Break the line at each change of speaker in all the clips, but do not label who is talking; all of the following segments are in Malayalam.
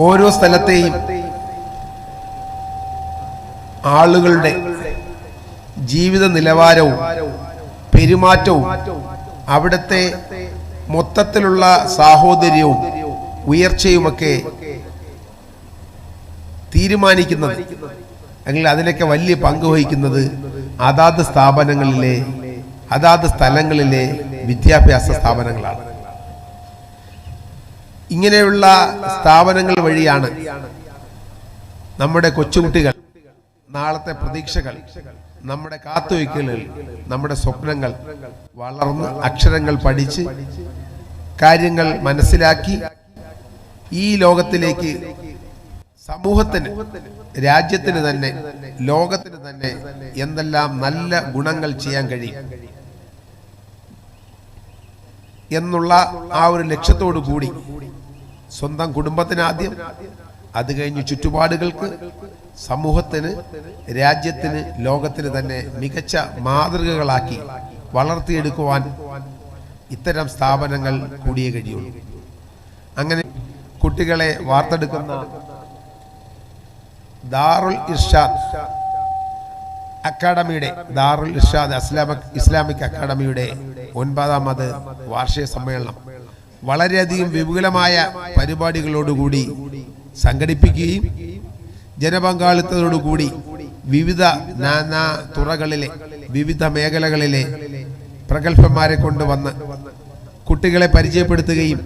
ഓരോ സ്ഥലത്തെയും ആളുകളുടെ ജീവിത നിലവാരവും പെരുമാറ്റവും അവിടുത്തെ മൊത്തത്തിലുള്ള സാഹോദര്യവും ഉയർച്ചയുമൊക്കെ തീരുമാനിക്കുന്നത് അല്ലെങ്കിൽ അതിനൊക്കെ വലിയ പങ്ക് വഹിക്കുന്നത് അതാത് സ്ഥാപനങ്ങളിലെ അതാത് സ്ഥലങ്ങളിലെ വിദ്യാഭ്യാസ സ്ഥാപനങ്ങളാണ്. ഇങ്ങനെയുള്ള സ്ഥാപനങ്ങൾ വഴിയാണ് നമ്മുടെ കൊച്ചുകുട്ടികൾ നാളത്തെ പ്രതീക്ഷകൾ, നമ്മുടെ കാത്തുവയ്ക്കലുകൾ, നമ്മുടെ സ്വപ്നങ്ങൾ വളർന്ന് അക്ഷരങ്ങൾ പഠിച്ച് കാര്യങ്ങൾ മനസ്സിലാക്കി ഈ ലോകത്തിലേക്ക് സമൂഹത്തിന്, രാജ്യത്തിന് തന്നെ, ലോകത്തിന് തന്നെ എന്തെല്ലാം നല്ല ഗുണങ്ങൾ ചെയ്യാൻ കഴിയും എന്നുള്ള ആ ഒരു ലക്ഷ്യത്തോടു കൂടി സ്വന്തം കുടുംബത്തിന് ആദ്യം, അത് കഴിഞ്ഞ് ചുറ്റുപാടുകൾക്ക്, സമൂഹത്തിന്, രാജ്യത്തിന്, ലോകത്തിന് തന്നെ മികച്ച മാതൃകകളാക്കി വളർത്തിയെടുക്കുവാൻ ഇത്തരം സ്ഥാപനങ്ങൾ കൂടിയേ കഴിയുള്ളൂ. അങ്ങനെ കുട്ടികളെ വാർത്തെടുക്കുന്ന ദാറുൽ ഇർഷാദ് അക്കാഡമിയുടെ, ദാറുൽ ഇർഷാദ് ഇസ്ലാമിക് അക്കാഡമിയുടെ 9ാമത് വാർഷിക സമ്മേളനം വളരെയധികം വിപുലമായ പരിപാടികളോടുകൂടി സംഘടിപ്പിക്കുകയും ജനപങ്കാളിത്തത്തോടുകൂടി വിവിധ നാനാ തുറകളിലെ, വിവിധ മേഖലകളിലെ പ്രഗത്ഭന്മാരെ കൊണ്ടുവന്ന് കുട്ടികളെ പരിചയപ്പെടുത്തുകയും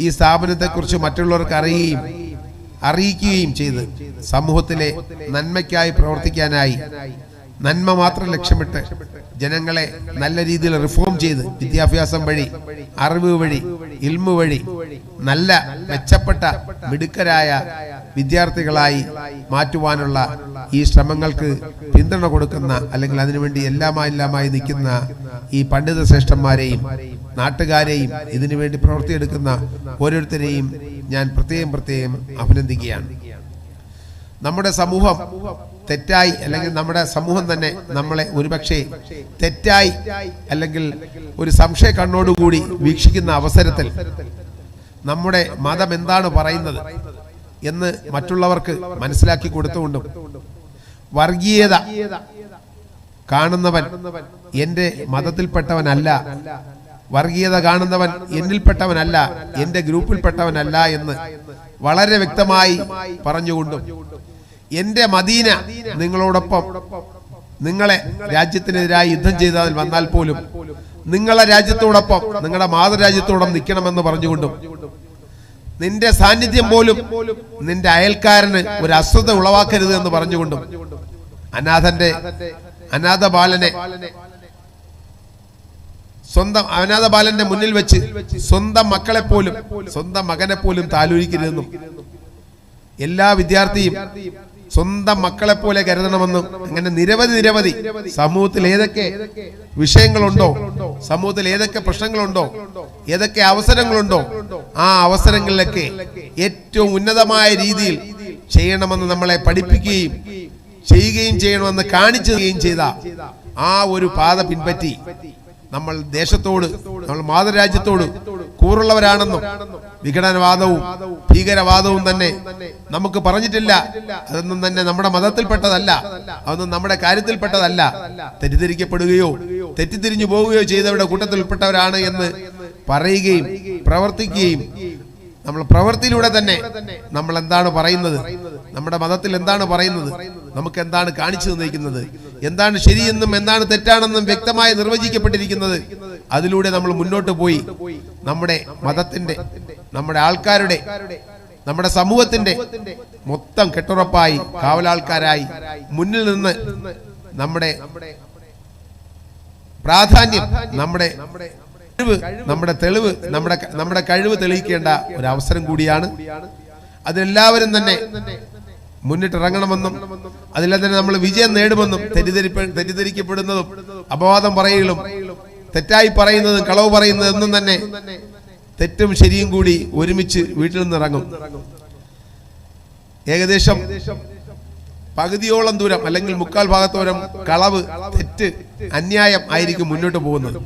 ഈ സ്ഥാപനത്തെക്കുറിച്ച് മറ്റുള്ളവർക്ക് അറിയിക്കുകയും ചെയ്ത് സമൂഹത്തിലെ നന്മയ്ക്കായി പ്രവർത്തിക്കാനായി, നന്മ മാത്രം ലക്ഷ്യമിട്ട് ജനങ്ങളെ നല്ല രീതിയിൽ റിഫോം ചെയ്ത് വിദ്യാഭ്യാസം വഴി, അറിവ് വഴി, ഇൽമു വഴി നല്ല മെച്ചപ്പെട്ട മിടുക്കരായ വിദ്യാർത്ഥികളായി മാറ്റുവാനുള്ള ഈ ശ്രമങ്ങൾക്ക് പിന്തുണ കൊടുക്കുന്ന, അല്ലെങ്കിൽ അതിനുവേണ്ടി എല്ലാമായി നിൽക്കുന്ന ഈ പണ്ഡിത ശ്രേഷ്ഠന്മാരെയും നാട്ടുകാരെയും ഇതിനുവേണ്ടി പ്രവർത്തിയെടുക്കുന്ന ഓരോരുത്തരെയും ഞാൻ പ്രത്യേകം അഭിനന്ദിക്കുകയാണ്. നമ്മുടെ സമൂഹം തെറ്റായി, അല്ലെങ്കിൽ നമ്മുടെ സമൂഹം തന്നെ നമ്മളെ ഒരുപക്ഷെ തെറ്റായി അല്ലെങ്കിൽ ഒരു സംശയ കണ്ണോടുകൂടി വീക്ഷിക്കുന്ന അവസരത്തിൽ നമ്മുടെ മതം എന്താണ് പറയുന്നത് എന്ന് മറ്റുള്ളവർക്ക് മനസ്സിലാക്കി കൊടുത്തുകൊണ്ടും, വർഗീയത കാണുന്നവൻ എൻ്റെ മതത്തിൽപ്പെട്ടവനല്ല, വർഗീയത കാണുന്നവൻ എന്നിൽപ്പെട്ടവനല്ല, എൻ്റെ ഗ്രൂപ്പിൽപ്പെട്ടവനല്ല എന്ന് വളരെ വ്യക്തമായി പറഞ്ഞുകൊണ്ടും, എൻ്റെ മദീന നിങ്ങളോടൊപ്പം, നിങ്ങളെ രാജ്യത്തിനെതിരായി യുദ്ധം ചെയ്താൽ വന്നാൽ പോലും നിങ്ങളെ രാജ്യത്തോടൊപ്പം, നിങ്ങളുടെ മാതൃരാജ്യത്തോടൊപ്പം നിൽക്കണമെന്ന് പറഞ്ഞുകൊണ്ടും, നിന്റെ സാന്നിധ്യം പോലും നിന്റെ അയൽക്കാരന് ഒരു അസ്വസ്ഥ ഉളവാക്കരുത് എന്ന് പറഞ്ഞുകൊണ്ടും, അനാഥ ബാലന്റെ മുന്നിൽ വെച്ച് സ്വന്തം മക്കളെ പോലും, സ്വന്തം മകനെ പോലും താലോലിക്കരുതെന്നും, എല്ലാ വിദ്യാർത്ഥിയും സ്വന്തം മക്കളെ പോലെ കരുതണമെന്നും, അങ്ങനെ നിരവധി സമൂഹത്തിൽ ഏതൊക്കെ വിഷയങ്ങളുണ്ടോ, സമൂഹത്തിൽ ഏതൊക്കെ പ്രശ്നങ്ങളുണ്ടോ, ഏതൊക്കെ അവസരങ്ങളുണ്ടോ, ആ അവസരങ്ങളിലൊക്കെ ഏറ്റവും ഉന്നതമായ രീതിയിൽ ചെയ്യണമെന്ന് നമ്മളെ പഠിപ്പിക്കുകയും ചെയ്യണമെന്ന് കാണിച്ചു തരികയും ചെയ്ത ആ ഒരു പാത പിൻപറ്റി നമ്മൾ ദേശത്തോട്, നമ്മൾ മാതൃരാജ്യത്തോട് കൂറുള്ളവരാണെന്നും, വിഘടനവാദവും ഭീകരവാദവും തന്നെ നമുക്ക് പറഞ്ഞിട്ടില്ല, അതൊന്നും തന്നെ നമ്മുടെ മതത്തിൽപ്പെട്ടതല്ല, അതൊന്നും നമ്മുടെ കാര്യത്തിൽപ്പെട്ടതല്ല, തെറ്റിദ്ധരിക്കപ്പെടുകയോ തെറ്റിദ്ധരിഞ്ഞു പോവുകയോ ചെയ്തവരുടെ കൂട്ടത്തിൽപ്പെട്ടവരാണ് എന്ന് പറയുകയും പ്രവർത്തിക്കുകയും, നമ്മൾ പ്രവൃത്തിയിലൂടെ തന്നെ നമ്മൾ എന്താണ് പറയുന്നത്, നമ്മുടെ മതത്തിൽ എന്താണ് പറയുന്നത്, നമുക്ക് എന്താണ് കാണിച്ചു തന്നിരിക്കുന്നത്, എന്താണ് ശരിയെന്നും എന്താണ് തെറ്റാണെന്നും വ്യക്തമായി നിർവചിക്കപ്പെട്ടിരിക്കുന്നത്, അതിലൂടെ നമ്മൾ മുന്നോട്ട് പോയി നമ്മുടെ മതത്തിന്റെ, നമ്മുടെ ആൾക്കാരുടെ, നമ്മുടെ സമൂഹത്തിന്റെ മൊത്തം കെട്ടുറപ്പായി കാവലാൾക്കാരായി മുന്നിൽ നിന്ന് നമ്മുടെ പ്രാധാന്യം, നമ്മുടെ തെളിവ്, നമ്മുടെ കഴിവ് തെളിയിക്കേണ്ട ഒരു അവസരം കൂടിയാണ്. അതിലെല്ലാവരും തന്നെ മുന്നിട്ടിറങ്ങണമെന്നും, അതിലെല്ലാം തന്നെ നമ്മൾ വിജയം നേടുമെന്നും, തെറ്റിദ്ധരിക്കപ്പെടുന്നതും അപവാദം പറയുകയും തെറ്റായി പറയുന്നതും കളവ് പറയുന്നതെന്നും തന്നെ തെറ്റും ശരിയും കൂടി ഒരുമിച്ച് വീട്ടിൽ നിന്ന് ഇറങ്ങും. ഏകദേശം പകുതിയോളം ദൂരം അല്ലെങ്കിൽ മുക്കാൽ ഭാഗത്തോളം കളവ്, തെറ്റ്, അന്യായം ആയിരിക്കും മുന്നോട്ട് പോകുന്നത്.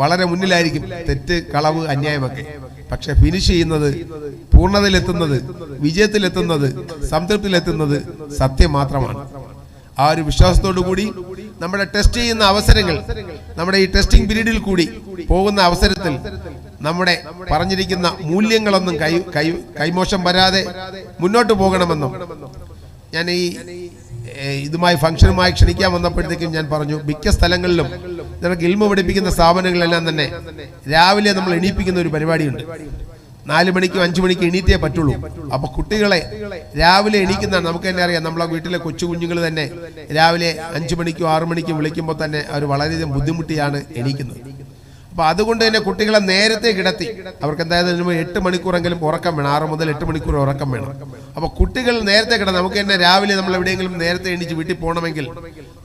വളരെ മുന്നിലായിരിക്കും, തെറ്റ്, കളവ്, അന്യായമൊക്കെ. പക്ഷെ ഫിനിഷ് ചെയ്യുന്നത്, പൂർണ്ണതയിലെത്തുന്നത്, വിജയത്തിലെത്തുന്നത്, സംതൃപ്തിയിലെത്തുന്നത് സത്യം മാത്രമാണ്. ആ ഒരു വിശ്വാസത്തോടു കൂടി നമ്മുടെ ടെസ്റ്റ് ചെയ്യുന്ന അവസരങ്ങൾ, നമ്മുടെ ഈ ടെസ്റ്റിംഗ് പീരീഡിൽ കൂടി പോകുന്ന അവസരത്തിൽ നമ്മുടെ പറഞ്ഞിരിക്കുന്ന മൂല്യങ്ങളൊന്നും കൈമോശം വരാതെ മുന്നോട്ട് പോകണമെന്നും ഞാൻ ഇതുമായി ഫംഗ്ഷനുമായി ക്ഷണിക്കാൻ വന്നപ്പോഴത്തേക്കും ഞാൻ പറഞ്ഞു, മിക്ക സ്ഥലങ്ങളിലും നമുക്ക് ഇൽമ പഠിപ്പിക്കുന്ന സ്ഥാപനങ്ങളിലെല്ലാം തന്നെ രാവിലെ നമ്മൾ എണീപ്പിക്കുന്ന ഒരു പരിപാടിയുണ്ട്. 4 മണിക്കും 5 മണിക്കും എണീറ്റേ പറ്റുള്ളൂ. അപ്പൊ കുട്ടികളെ രാവിലെ എണീക്കുന്നതാണ്. നമുക്ക് തന്നെ അറിയാം, നമ്മളെ വീട്ടിലെ കൊച്ചു കുഞ്ഞുങ്ങൾ തന്നെ രാവിലെ 5 മണിക്കും 6 മണിക്കും വിളിക്കുമ്പോൾ തന്നെ അവർ വളരെയധികം ബുദ്ധിമുട്ടിയാണ് എണീക്കുന്നത്. അപ്പൊ അതുകൊണ്ട് തന്നെ കുട്ടികളെ നേരത്തെ കിടത്തി അവർക്ക് എന്തായാലും 8 മണിക്കൂറെങ്കിലും ഉറക്കം വേണം. 6 മുതൽ 8 മണിക്കൂർ ഉറക്കം വേണം. അപ്പൊ കുട്ടികൾ നേരത്തെ കിടന്ന് നമുക്ക് തന്നെ രാവിലെ നമ്മൾ എവിടെയെങ്കിലും നേരത്തെ എണീച്ച് വീട്ടിൽ പോകണമെങ്കിൽ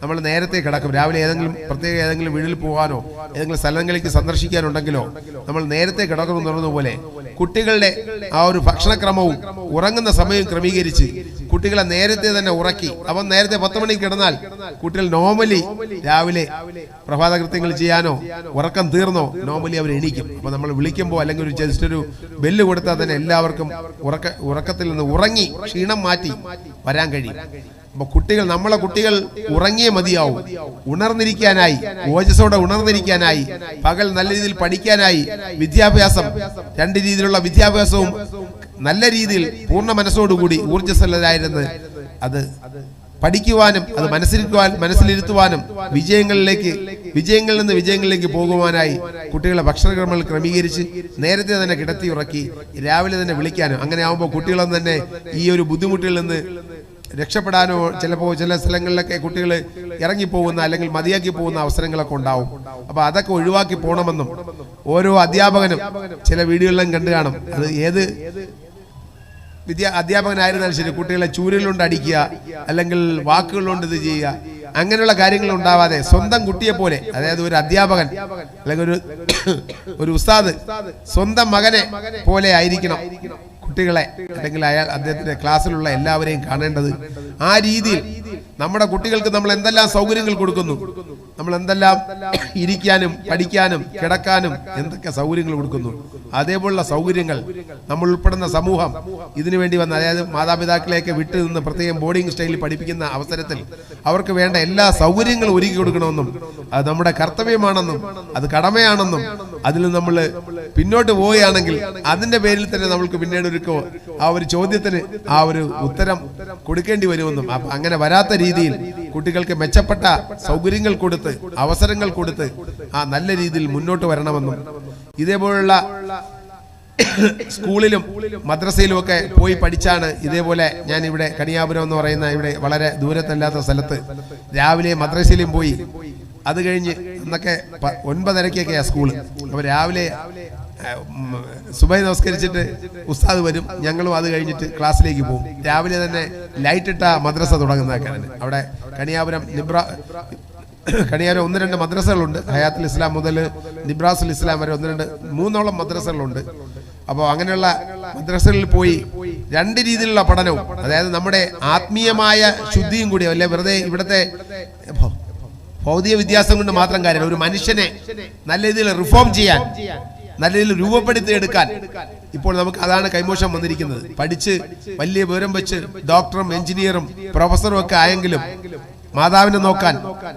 നമ്മൾ നേരത്തെ കിടക്കും. രാവിലെ ഏതെങ്കിലും വീട്ടിൽ പോകാനോ ഏതെങ്കിലും സ്ഥലങ്ങളിലേക്ക് സന്ദർശിക്കാനുണ്ടെങ്കിലോ നമ്മൾ നേരത്തെ കിടക്കണം പറഞ്ഞതുപോലെ കുട്ടികളുടെ ആ ഒരു ഭക്ഷണക്രമവും ഉറങ്ങുന്ന സമയവും ക്രമീകരിച്ച് കുട്ടികളെ നേരത്തെ തന്നെ ഉറക്കി. അപ്പം നേരത്തെ 10 മണിക്ക് കിടന്നാൽ കുട്ടികൾ നോർമലി രാവിലെ പ്രഭാത കൃത്യങ്ങൾ ചെയ്യാനോ ഉറക്കം തീർന്നോ നോർമലി അവർ എണീക്കും. അപ്പൊ നമ്മൾ വിളിക്കുമ്പോൾ അല്ലെങ്കിൽ ഒരു ജസ്റ്റ് ഒരു ബെല്ല് കൊടുത്താൽ തന്നെ എല്ലാവർക്കും ഉറക്കത്തിൽ നിന്ന് ഉറങ്ങി ക്ഷീണം മാറ്റി വരാൻ കഴിയും. അപ്പൊ നമ്മളെ കുട്ടികൾ ഉറങ്ങിയേ മതിയാവും. ഉണർന്നിരിക്കാനായി, ഓജസ്സോടെ ഉണർന്നിരിക്കാനായി, പകൽ നല്ല രീതിയിൽ പഠിക്കാനായി, വിദ്യാഭ്യാസം 2 രീതിയിലുള്ള വിദ്യാഭ്യാസവും നല്ല രീതിയിൽ പൂർണ്ണ മനസ്സോടുകൂടി ഊർജ്ജസ്വലരായിരുന്ന് അത് പഠിക്കുവാനും അത് മനസ്സിലിരുത്തുവാനും വിജയങ്ങളിൽ നിന്ന് വിജയങ്ങളിലേക്ക് പോകുവാനായി കുട്ടികളെ ഭക്ഷണക്രമങ്ങൾ ക്രമീകരിച്ച് നേരത്തെ തന്നെ കിടത്തി ഉറക്കി രാവിലെ തന്നെ വിളിക്കാനും, അങ്ങനെ ആകുമ്പോൾ കുട്ടികളൊന്നും തന്നെ ഈ ഒരു ബുദ്ധിമുട്ടിൽ നിന്ന് രക്ഷപ്പെടാനോ ചിലപ്പോൾ ചില സ്ഥലങ്ങളിലൊക്കെ കുട്ടികൾ ഇറങ്ങിപ്പോകുന്ന അല്ലെങ്കിൽ മതിയാക്കി പോകുന്ന അവസരങ്ങളൊക്കെ ഉണ്ടാവും. അപ്പൊ അതൊക്കെ ഒഴിവാക്കി പോകണമെന്നും ഓരോ അധ്യാപകനും ചില വീഡിയോകളിലും കണ്ടു കാണും. അത് ഏത് അധ്യാപകനായിരുന്നാലും ശരി, കുട്ടികളെ ചൂരലുകൊണ്ട് അടിക്കുക അല്ലെങ്കിൽ വാക്കുകളുകൊണ്ട് ഇത് ചെയ്യുക, അങ്ങനെയുള്ള കാര്യങ്ങൾ ഉണ്ടാവാതെ സ്വന്തം കുട്ടിയെ പോലെ, അതായത് ഒരു അധ്യാപകൻ അല്ലെങ്കിൽ ഒരു ഉസ്താദ് സ്വന്തം മകനെ പോലെ ആയിരിക്കണം കുട്ടികളെ അല്ലെങ്കിൽ അദ്ദേഹത്തിന്റെ ക്ലാസ്സിലുള്ള എല്ലാവരെയും കാണേണ്ടത്. ആ രീതിയിൽ നമ്മുടെ കുട്ടികൾക്ക് നമ്മൾ എന്തെല്ലാം സൗകര്യങ്ങൾ കൊടുക്കുന്നു, നമ്മൾ എന്തെല്ലാം ഇരിക്കാനും പഠിക്കാനും കിടക്കാനും എന്തൊക്കെ സൗകര്യങ്ങൾ കൊടുക്കുന്നു, അതേപോലുള്ള സൗകര്യങ്ങൾ നമ്മൾ ഉൾപ്പെടുന്ന സമൂഹം ഇതിനു വേണ്ടി വന്ന, അതായത് മാതാപിതാക്കളെയൊക്കെ വിട്ടു നിന്ന് പ്രത്യേകം ബോർഡിംഗ് സ്റ്റൈലിൽ പഠിപ്പിക്കുന്ന അവസരത്തിൽ അവർക്ക് വേണ്ട എല്ലാ സൗകര്യങ്ങളും ഒരുക്കി കൊടുക്കണമെന്നും അത് നമ്മുടെ കർത്തവ്യമാണെന്നും അത് കടമയാണെന്നും അതിൽ നമ്മൾ പിന്നോട്ട് പോവുകയാണെങ്കിൽ അതിന്റെ പേരിൽ തന്നെ നമ്മൾക്ക് പിന്നീട് ആ ഒരു ചോദ്യത്തിന് ആ ഒരു ഉത്തരം കൊടുക്കേണ്ടി വരുമെന്നും, അങ്ങനെ വരാത്ത രീതിയിൽ കുട്ടികൾക്ക് മെച്ചപ്പെട്ട സൗകര്യങ്ങൾ കൊടുത്ത് അവസരങ്ങൾ കൊടുത്ത് ആ നല്ല രീതിയിൽ മുന്നോട്ട് വരണമെന്നും, ഇതേപോലുള്ള സ്കൂളിലും മദ്രസയിലും ഒക്കെ പോയി പഠിച്ചാണ് ഇതേപോലെ ഞാൻ ഇവിടെ കണിയാപുരം എന്ന് പറയുന്ന ഇവിടെ വളരെ ദൂരത്തല്ലാത്ത സ്ഥലത്ത് രാവിലെ മദ്രസയിലും പോയി. അത് കഴിഞ്ഞ് അന്നൊക്കെ 9:30 സ്കൂള്. അപ്പൊ രാവിലെ സുബൈ നമസ്കരിച്ചിട്ട് ഉസ്താദ് വരും, ഞങ്ങളും അത് കഴിഞ്ഞിട്ട് ക്ലാസ്സിലേക്ക് പോകും. രാവിലെ തന്നെ ലൈറ്റ് ഇട്ട മദ്രസ തുടങ്ങുന്നതൊക്കെയാണ്. അവിടെ കണിയാപുരം 1-2 മദ്രസകളുണ്ട്. ഹയാത്തുൽ ഇസ്ലാം മുതൽ നിബ്രാസുൽ ഇസ്ലാം വരെ 1-2-3 മദ്രസകളുണ്ട്. അപ്പോൾ അങ്ങനെയുള്ള മദ്രസകളിൽ പോയി 2 രീതിയിലുള്ള പഠനവും, അതായത് നമ്മുടെ ആത്മീയമായ ശുദ്ധിയും കൂടി, അല്ലെ വെറുതെ ഇവിടുത്തെ ഭൗതിക വിദ്യാഭ്യാസം കൊണ്ട് മാത്രം കാര്യമില്ല. ഒരു മനുഷ്യനെ നല്ല രീതിയിൽ റിഫോം ചെയ്യാൻ, നല്ല രീതിയിൽ രൂപപ്പെടുത്തിയെടുക്കാൻ ഇപ്പോൾ നമുക്ക് അതാണ് കൈമോശം വന്നിരിക്കുന്നത്. പഠിച്ച് വലിയ വിവരം വെച്ച് ഡോക്ടറും എഞ്ചിനീയറും പ്രൊഫസറും ഒക്കെ ആയെങ്കിലും മാതാവിനെ നോക്കാൻ,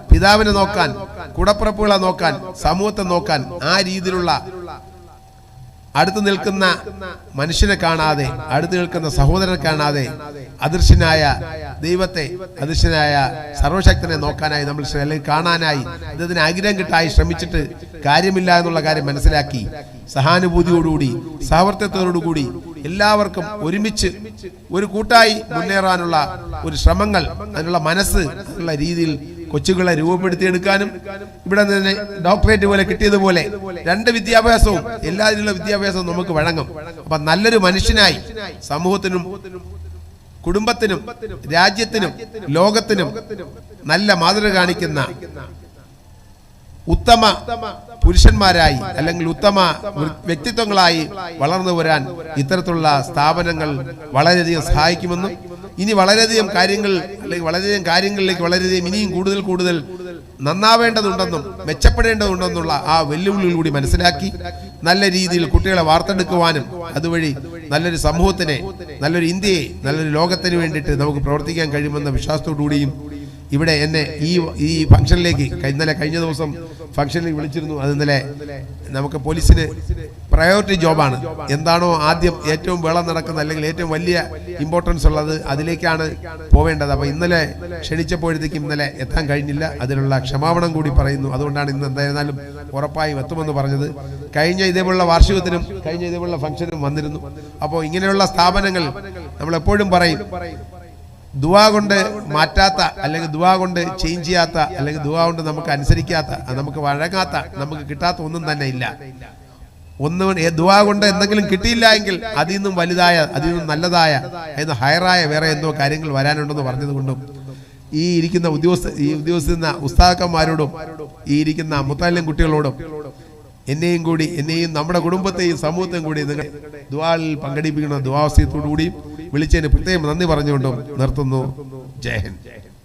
പിതാവിനെ നോക്കാൻ, കൂടപ്പിറപ്പുകളെ നോക്കാൻ, സമൂഹത്തെ നോക്കാൻ ആ രീതിയിലുള്ള അടുത്ത് നിൽക്കുന്ന മനുഷ്യനെ കാണാതെ, അടുത്ത് നിൽക്കുന്ന സഹോദരനെ കാണാതെ അദൃശ്യനായ ദൈവത്തെ, അദൃശ്യനായ സർവശക്തനെ നോക്കാനായി നമ്മൾ അല്ലെങ്കിൽ കാണാനായി അദ്ദേഹത്തിന് ആഗ്രഹം കിട്ടായി ശ്രമിച്ചിട്ട് കാര്യമില്ല എന്നുള്ള കാര്യം മനസ്സിലാക്കി സഹാനുഭൂതിയോടുകൂടി സഹവർത്തിത്വത്തോടുകൂടി എല്ലാവർക്കും ഒരുമിച്ച് ഒരു കൂട്ടായി മുന്നേറാനുള്ള ഒരു ശ്രമങ്ങൾ, അതിനുള്ള മനസ്സ് ഉള്ള രീതിയിൽ കൊച്ചുകളെ രൂപപ്പെടുത്തിയെടുക്കാനും ഇവിടെ നിന്ന് ഡോക്ടറേറ്റ് പോലെ കിട്ടിയതുപോലെ 2 വിദ്യാഭ്യാസവും എല്ലാ രീതിയിലുള്ള വിദ്യാഭ്യാസവും നമുക്ക് വഴങ്ങും. അപ്പൊ നല്ലൊരു മനുഷ്യനായി സമൂഹത്തിനും കുടുംബത്തിനും രാജ്യത്തിനും ലോകത്തിനും നല്ല മാതൃക കാണിക്കുന്ന ഉത്തമ പുരുഷന്മാരായി അല്ലെങ്കിൽ ഉത്തമ വ്യക്തിത്വങ്ങളായി വളർന്നു വരാൻ ഇത്തരത്തിലുള്ള സ്ഥാപനങ്ങൾ വളരെയധികം സഹായിക്കുമെന്നും ഇനി വളരെയധികം കാര്യങ്ങൾ അല്ലെങ്കിൽ വളരെയധികം കാര്യങ്ങളിലേക്ക് വളരെയധികം ഇനിയും കൂടുതൽ നന്നാവേണ്ടതുണ്ടെന്നും മെച്ചപ്പെടേണ്ടതുണ്ടെന്നുള്ള ആ വെല്ലുവിളികൾ കൂടി മനസ്സിലാക്കി നല്ല രീതിയിൽ കുട്ടികളെ വാർത്തെടുക്കുവാനും അതുവഴി നല്ലൊരു സമൂഹത്തിനെ, നല്ലൊരു ഇന്ത്യയെ, നല്ലൊരു ലോകത്തിന് വേണ്ടിയിട്ട് നമുക്ക് പ്രവർത്തിക്കാൻ കഴിയുമെന്ന വിശ്വാസത്തോടുകൂടിയും ഇവിടെ എന്നെ ഈ ഫംഗ്ഷനിലേക്ക് കഴിഞ്ഞ ദിവസം ഫംഗ്ഷനിൽ വിളിച്ചിരുന്നു. അത് ഇന്നലെ നമുക്ക് പോലീസിന് പ്രയോറിറ്റി ജോബാണ്. എന്താണോ ആദ്യം ഏറ്റവും വേളം നടക്കുന്ന അല്ലെങ്കിൽ ഏറ്റവും വലിയ ഇമ്പോർട്ടൻസ് ഉള്ളത് അതിലേക്കാണ് പോവേണ്ടത്. അപ്പോൾ ഇന്നലെ ക്ഷണിച്ചപ്പോഴത്തേക്കും ഇന്നലെ എത്താൻ കഴിഞ്ഞില്ല. അതിനുള്ള ക്ഷമാപണം കൂടി പറയുന്നു. അതുകൊണ്ടാണ് ഇന്ന് എന്തായിരുന്നാലും ഉറപ്പായും എത്തുമെന്ന് പറഞ്ഞത്. കഴിഞ്ഞ ഇതേപോലുള്ള വാർഷികത്തിനും കഴിഞ്ഞ ഇതേപോലുള്ള ഫംഗ്ഷനും വന്നിരുന്നു. അപ്പോൾ ഇങ്ങനെയുള്ള സ്ഥാപനങ്ങൾ നമ്മൾ എപ്പോഴും പറയും, ദുആ കൊണ്ട് മാറ്റാത്ത അല്ലെങ്കിൽ ദുആ കൊണ്ട് ചേഞ്ച് ചെയ്യാത്ത അല്ലെങ്കിൽ ദുആ കൊണ്ട് നമുക്ക് അനുസരിക്കാത്ത, നമുക്ക് വഴങ്ങാത്ത, നമുക്ക് കിട്ടാത്ത ഒന്നും തന്നെ ഇല്ല. ദുആ കൊണ്ട് എന്തെങ്കിലും കിട്ടിയില്ല എങ്കിൽ അതിൽ നിന്നും വലുതായ, അതിൽ നിന്നും നല്ലതായ, എന്ന് ഹയറായ വേറെ എന്തോ കാര്യങ്ങൾ വരാനുണ്ടെന്ന് പറഞ്ഞതുകൊണ്ടും ഈ ഇരിക്കുന്ന ഉദ്യോഗസ്ഥ ഉസ്താദന്മാരോടും ഈ ഇരിക്കുന്ന മുത്തല്ലിം കുട്ടികളോടും എന്നെയും നമ്മുടെ കുടുംബത്തെയും സമൂഹത്തെയും കൂടി നിങ്ങൾ ദുആയിൽ പങ്കെടുപ്പിക്കുന്ന ദുആവസ്യത്തോടു കൂടി വിളിച്ചതിന് പ്രത്യേകം നന്ദി പറഞ്ഞുകൊണ്ടും നിർത്തുന്നു. ജയ് ഹിന്ദ്.